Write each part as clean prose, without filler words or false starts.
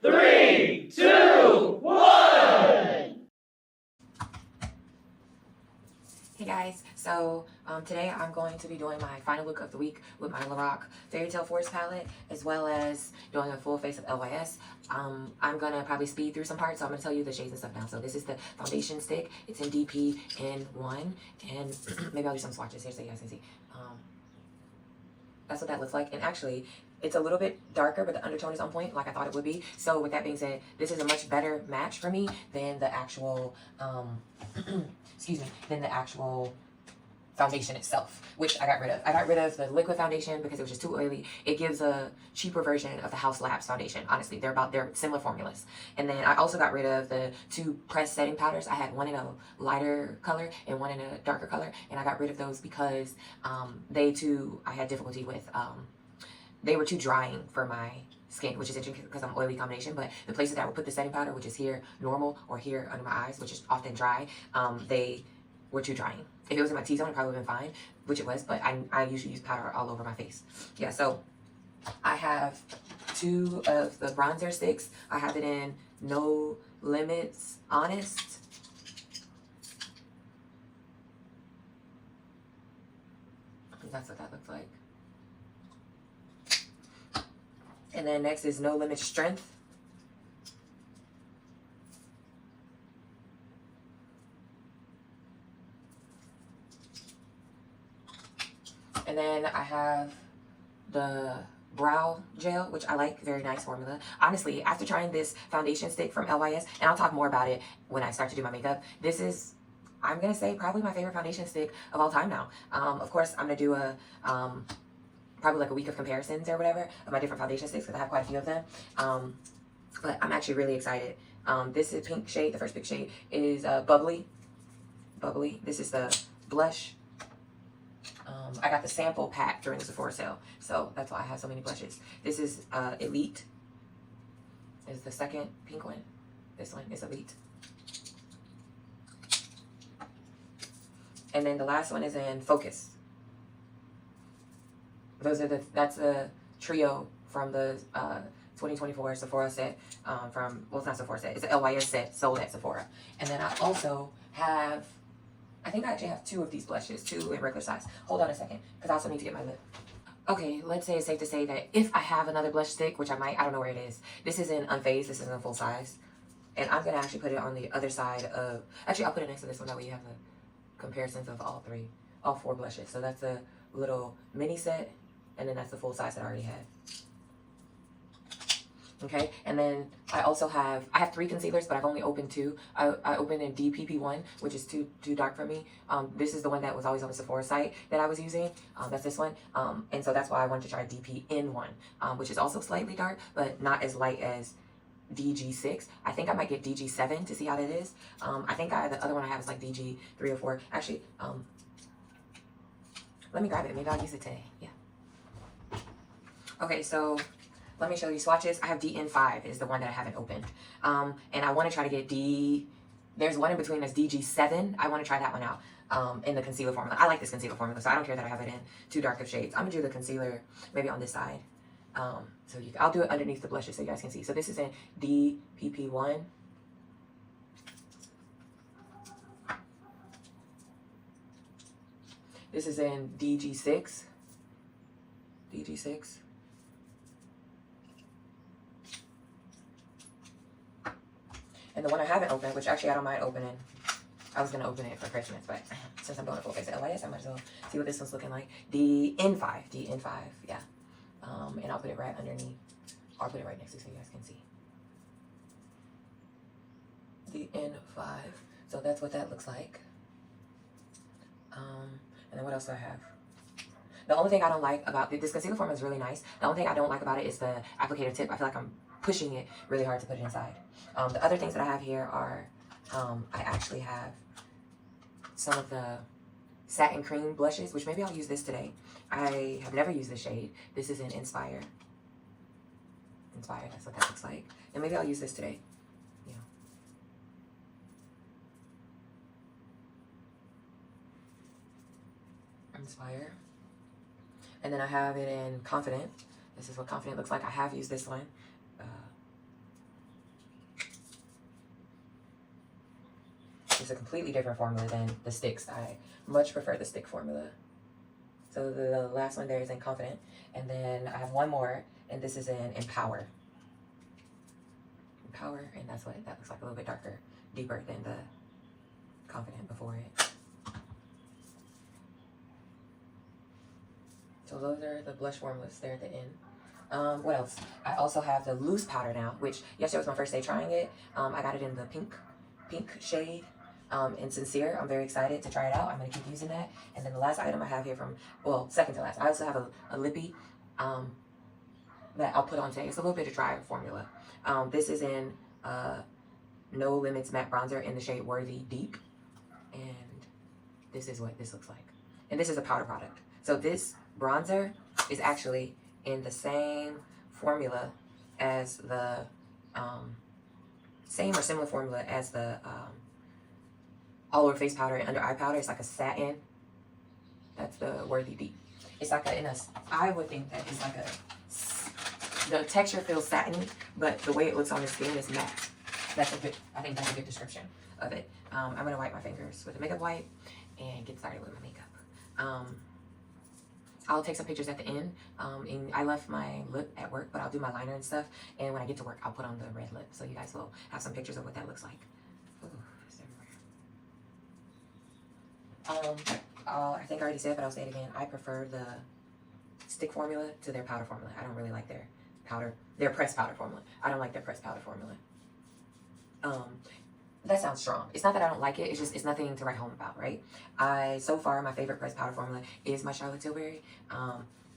3, 2, 1! Hey guys, so today I'm going to be doing my final look of the week with my LORAC Fairytale Forest palette, as well as doing a full face of LYS. I'm going to probably speed through some parts, so I'm going to tell you the shades and stuff now. So this is the foundation stick. It's in DP N1, and maybe I'll do some swatches here so you guys can see. That's what that looks like, and actually, it's a little bit darker, but the undertone is on point, like I thought it would be. So with that being said, this is a much better match for me than the actual, excuse me, than the actual foundation itself, which I got rid of. I got rid of the liquid foundation because it was just too oily. It gives a cheaper version of the House Labs foundation. Honestly, they're similar formulas. And then I also got rid of the two pressed setting powders. I had one in a lighter color and one in a darker color, and I got rid of those because I had difficulty with, they were too drying for my skin, which is interesting because I'm oily combination, but the places that I would put the setting powder, which is here normal or here under my eyes, which is often dry, they were too drying. If it was in my T-zone, it probably would have been fine, which it was, but I usually use powder all over my face. Yeah, so I have two of the bronzer sticks. I have it in No Limits Honest. That's what that looks like. And then next is No Limit Strength. And then I have the brow gel, which I like, very nice formula. Honestly, after trying this foundation stick from LYS, and I'll talk more about it when I start to do my makeup, this is, I'm going to say, probably my favorite foundation stick of all time now. Of course, I'm going to do a, probably like a week of comparisons or whatever of my different foundation sticks because I have quite a few of them. But I'm actually really excited. This is pink shade. The first pink shade is Bubbly. Bubbly. This is the blush. I got the sample pack during the Sephora sale, so that's why I have so many blushes. This is Elite. Is the second pink one. This one is Elite. And then the last one is in Focus. Those are that's the trio from the 2024 Sephora set well, it's not Sephora set, it's an LYS set sold at Sephora. And then I also have, I think I actually have two of these blushes, two in regular size. Hold on a second, because I also need to get my lip. Okay, let's say it's safe to say that if I have another blush stick, which I might, I don't know where it is. This is in Unfazed, this is in full size. And I'm going to actually put it on the other side of, actually I'll put it next to this one, that way you have the comparisons of all four blushes. So that's a little mini set, and then that's the full size that I already had. Okay, and then I have three concealers, but I've only opened two. I opened in DPP1, which is too dark for me. This is the one that was always on the Sephora site that I was using. That's this one. And so that's why I wanted to try DPN1, which is also slightly dark, but not as light as DG6. I think I might get DG7 to see how that is. I think the other one I have is like DG3 or 4. Actually, let me grab it. Maybe I'll use it today. Yeah. Okay, so let me show you swatches. I have DN5 is the one that I haven't opened. And I want to try to get there's one in between that's DG7. I want to try that one out in the concealer formula. I like this concealer formula, so I don't care that I have it in too dark of shades. I'm going to do the concealer maybe on this side. I'll do it underneath the blushes so you guys can see. So this is in DPP1. This is in DG6. DG6. And the one I haven't opened, which actually I don't mind opening. I was going to open it for Christmas, but since I'm doing a full face at LYS, I might as well see what this one's looking like. DN5, yeah. And I'll put it right underneath. I'll put it right next to so you guys can see. DN5. So that's what that looks like. And then what else do I have? The only thing I don't like about this concealer formula is really nice. The only thing I don't like about it is the applicator tip. I feel like I'm pushing it really hard to put it inside. The other things that I have here are, I actually have some of the satin cream blushes, which maybe I'll use this today. I have never used this shade. This is in Inspire. Inspire, that's what that looks like. And maybe I'll use this today. Yeah. Inspire. And then I have it in Confident. This is what Confident looks like. I have used this one. It's a completely different formula than the sticks. I much prefer the stick formula. So the last one there is in Confident. And then I have one more, and this is in Empower. Empower, and that's what that looks like, a little bit darker, deeper than the Confident before it. So those are the blush formulas there at the end. What else? I also have the loose powder now, which yesterday was my first day trying it. I got it in the pink shade. And Sincere, I'm very excited to try it out. I'm going to keep using that. And then the last item I have here from, well, second to last, I also have a lippy that I'll put on today. It's a little bit of dry formula. This is in No Limits Matte Bronzer in the shade Worthy Deep. And this is what this looks like. And this is a powder product. So this bronzer is actually in the same formula as the, same or similar formula as the, all over face powder and under eye powder. It's like a satin. That's the Worthy Deep. It's like I would think that it's like the texture feels satiny, but the way it looks on the skin is matte. I think that's a good description of it. I'm gonna wipe my fingers with a makeup wipe and get started with my makeup. I'll take some pictures at the end. And I left my lip at work, but I'll do my liner and stuff. And when I get to work, I'll put on the red lip, so you guys will have some pictures of what that looks like. Ooh, it's everywhere. I think I already said, but I'll say it again. I prefer the stick formula to their powder formula. I don't really like their pressed powder formula. I don't like their pressed powder formula. That sounds strong. It's not that I don't like it. It's just, it's nothing to write home about, right? So far, my favorite pressed powder formula is my Charlotte Tilbury.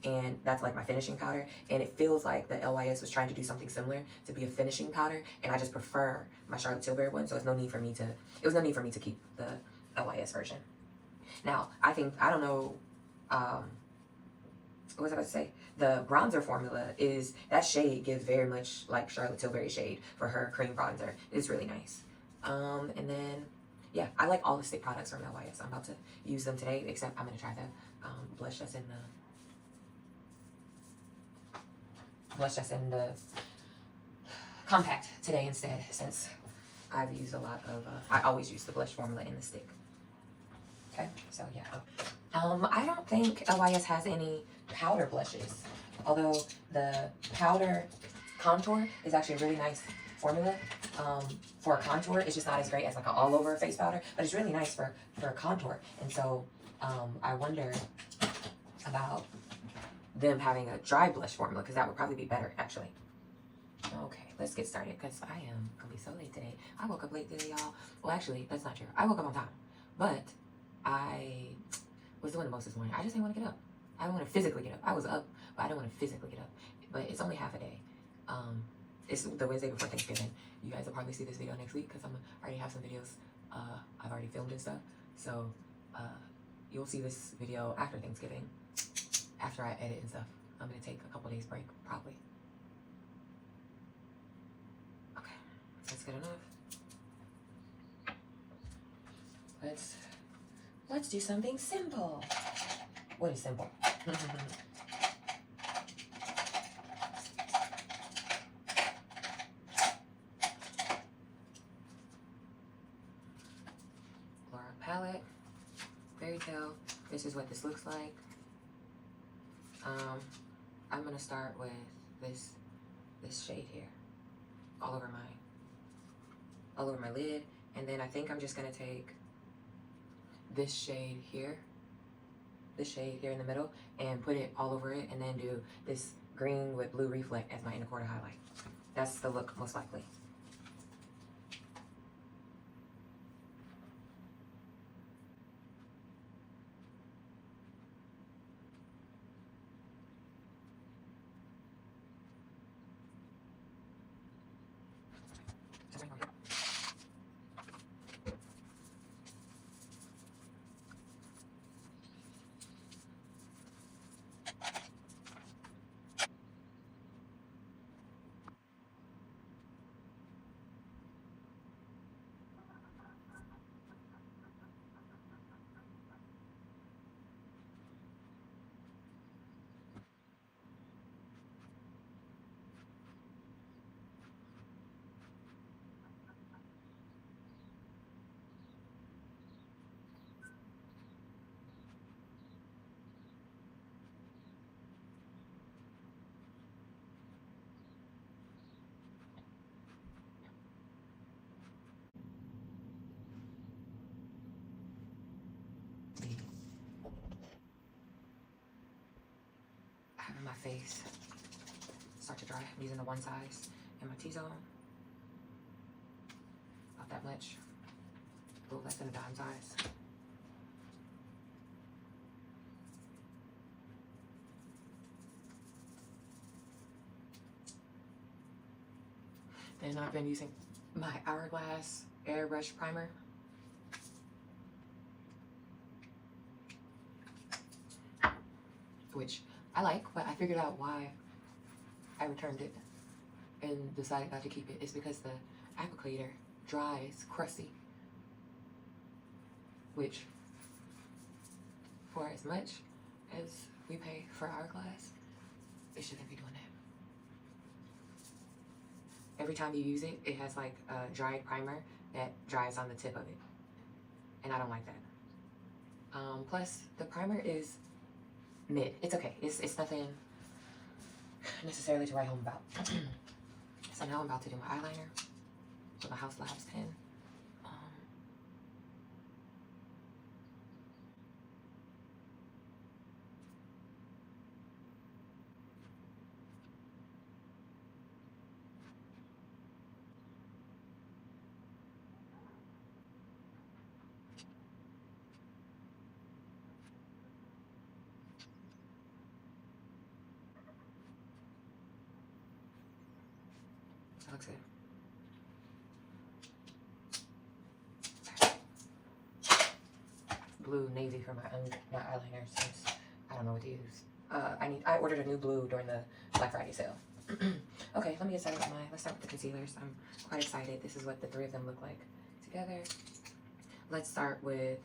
And that's like my finishing powder. And it feels like the LYS was trying to do something similar to be a finishing powder. And I just prefer my Charlotte Tilbury one. So it was no need for me to keep the LYS version. Now, I don't know, what was I about to say? The bronzer formula that shade gives very much like Charlotte Tilbury shade for her cream bronzer. It's really nice. And then, yeah, I like all the stick products from LYS. I'm about to use them today, except I'm going to try the blush that's in the compact today instead, since I've used a lot of, I always use the blush formula in the stick. Okay, so yeah. I don't think LYS has any powder blushes, although the powder contour is actually a really nice formula. For a contour, it's just not as great as like an all over face powder, but it's really nice for a contour. And so I wonder about them having a dry blush formula, because that would probably be better actually. Okay, let's get started, because I am gonna be so late today. I woke up late today, y'all. Well, actually, that's not true. I woke up on time, but I was doing the most this morning. I just didn't want to get up. I didn't want to physically get up. I was up, but I didn't want to physically get up. But it's only half a day. It's the Wednesday before Thanksgiving. You guys will probably see this video next week, because I already have some videos I've already filmed and stuff. So you'll see this video after Thanksgiving, after I edit and stuff. I'm going to take a couple days break, probably. Okay, that's good enough. Let's do something simple. What is simple? LORAC palette, Fairytale. This is what this looks like. I'm gonna start with this shade here, all over my lid, and then I think I'm just gonna take this shade here in the middle, and put it all over it, and then do this green with blue reflect as my inner quarter highlight. That's the look most likely. my face start to dry. I'm using the one size in my T-zone. About that much. A little less than a dime size. And I've been using my Hourglass Airbrush Primer. Which I like, but I figured out why I returned it and decided not to keep it. It's because the applicator dries crusty. Which, for as much as we pay for Hourglass, it shouldn't be doing that. Every time you use it, it has like a dried primer that dries on the tip of it. And I don't like that. Plus, the primer is mid. It's okay. It's nothing necessarily to write home about. So now I'm about to do my eyeliner with my House Labs pen. That looks good. Blue navy for my eyeliner since I don't know what to use. I ordered a new blue during the Black Friday sale. Okay, let me get started with let's start with the concealers. I'm quite excited. This is what the three of them look like together. Let's start with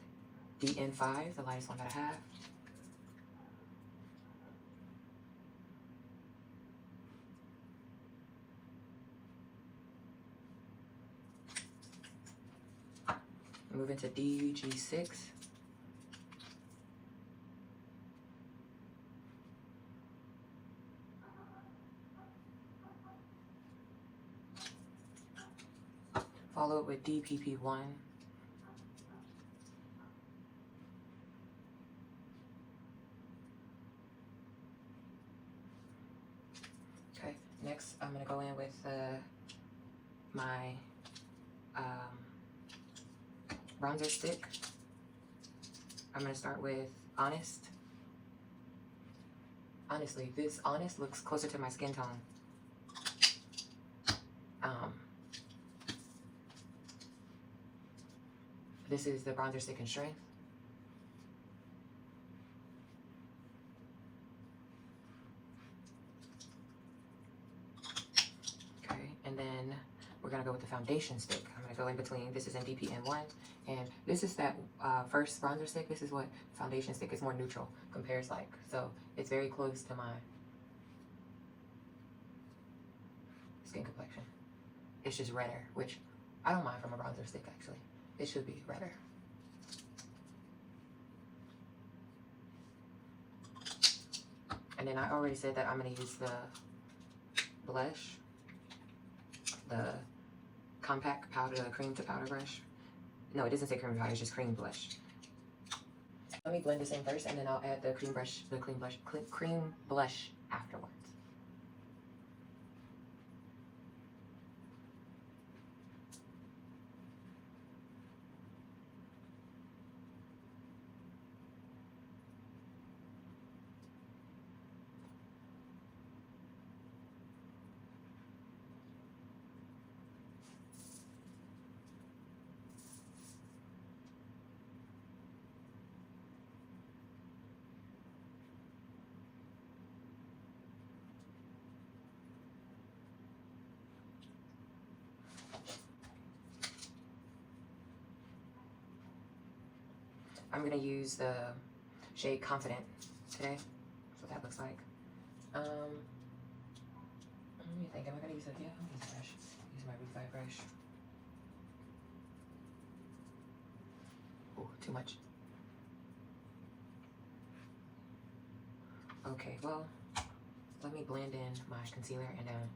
the N5, the lightest one that I have. Move into DG6. Follow it with DPP1. Okay, next I'm gonna go in with my bronzer stick. I'm gonna start with Honest. Honestly, this Honest looks closer to my skin tone. This is the bronzer stick in Strength. Okay, and then we're gonna go with the foundation stick. I'm gonna go in between. This is in DPN1, and this is that first bronzer stick. This is what foundation stick is, more neutral compares like. So it's very close to my skin complexion. It's just redder, which I don't mind from a bronzer stick actually. It should be redder. And then I already said that I'm going to use the blush, the compact powder, cream to powder brush. No, it doesn't say cream to powder, it's just cream blush. Let me blend this in first, and then I'll add the cream blush afterwards. I'm gonna use the shade Confident today. That's what that looks like. Let me think. Am I gonna use it? Yeah, I'm gonna use a brush. Use my Refi brush. Oh, too much. Okay, well, let me blend in my concealer and then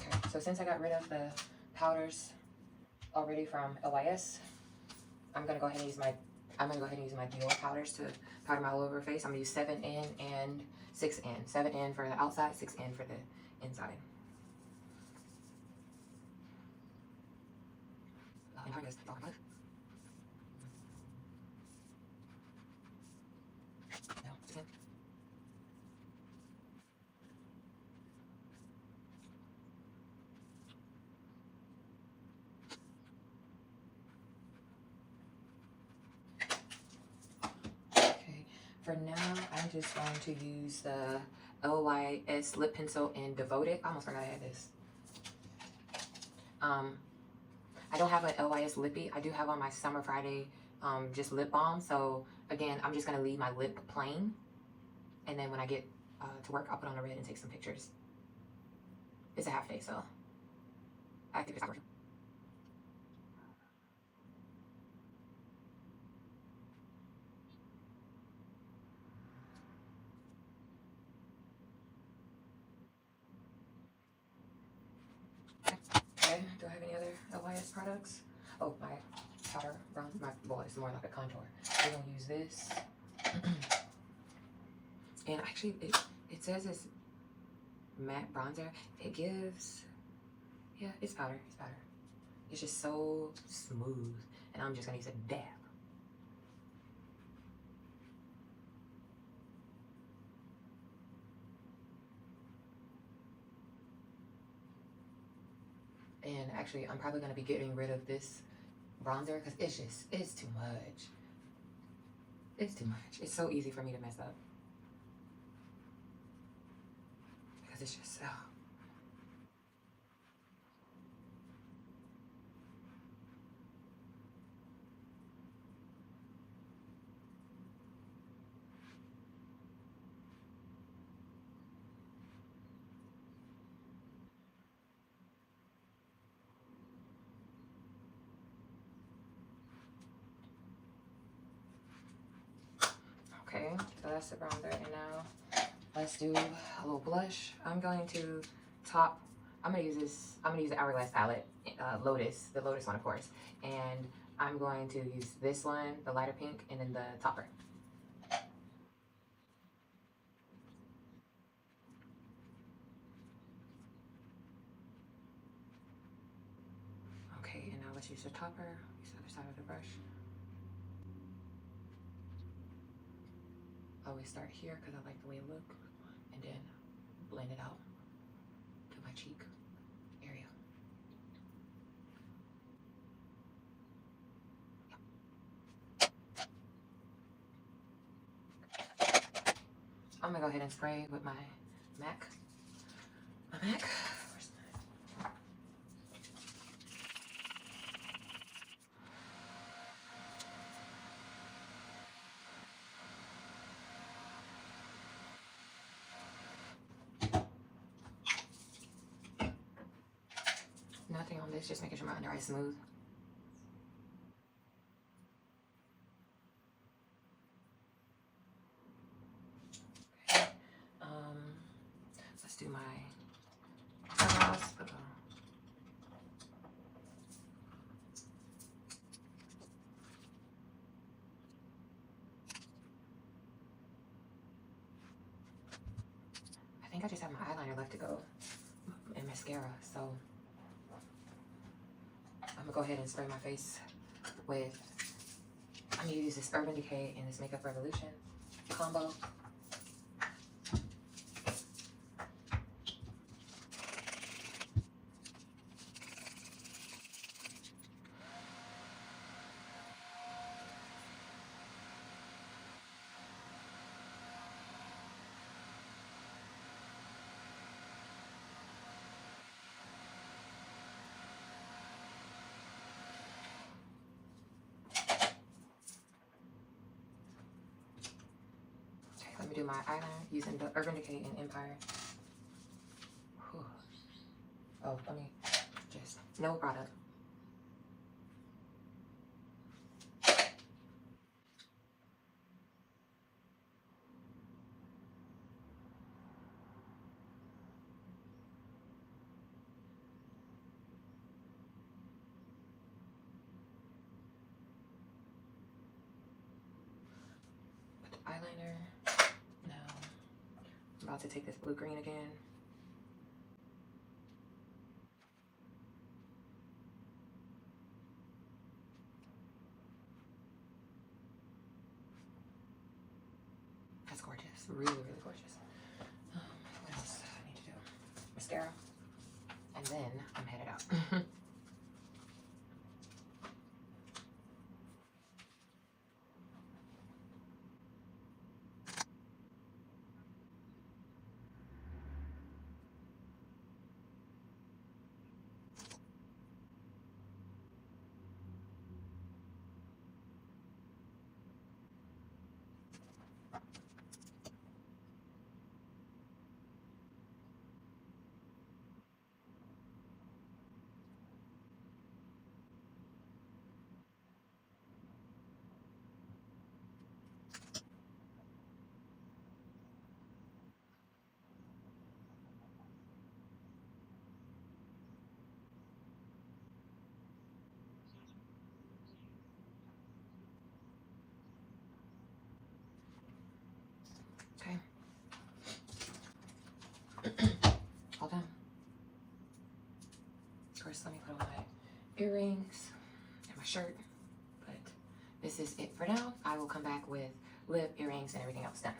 Okay, so since I got rid of the powders already from LYS, I'm gonna go ahead and use my Dior powders to powder my whole over face. I'm gonna use 7N and 6N. 7N for the outside, 6N for the inside. Okay, for now, I'm just going to use the LYS lip pencil in Devoted. I almost forgot I had this. I don't have an LYS lippy. I do have on my Summer Friday just lip balm. So again, I'm just gonna leave my lip plain, and then when I get to work, I'll put on a red and take some pictures. It's a half day, so I think it's not working. Okay, do I have any other LYS products? Oh, my powder brown, well, it's more like a contour. I'm gonna use this. And actually, it says it's matte bronzer. It gives, yeah, it's powder, it's powder. It's just so smooth, and I'm just gonna use a dab. And actually, I'm probably gonna be getting rid of this bronzer because it's too much. It's too much. It's so easy for me to mess up. Because it's just so. Okay, so that's the bronzer, and now let's do a little blush. I'm gonna use the Hourglass palette, Lotus, the Lotus one, of course, and I'm going to use this one, the lighter pink, and then the topper. Okay, and now let's use the topper, use the other side of the brush. I always start here because I like the way it looks, and then blend it out to my cheek area. I'm gonna go ahead and spray with my MAC. Where's nothing on this, just making sure my under eye is smooth. Okay. Let's do my eyebrows. I think I just have my eyeliner left to go and mascara, so I'm gonna go ahead and spray my face with, I'm gonna use this Urban Decay and this Makeup Revolution combo. Let me do my eyeliner using the Urban Decay and Empire. Whew. Oh, let me just, no product. liner. No. I'm about to take this blue green again. That's gorgeous. Really, really gorgeous. What else I need to do? Mascara. And then I'm headed out. Okay. All done. Of course, let me put on my earrings and my shirt. But this is it for now. I will come back with lip, earrings, and everything else done.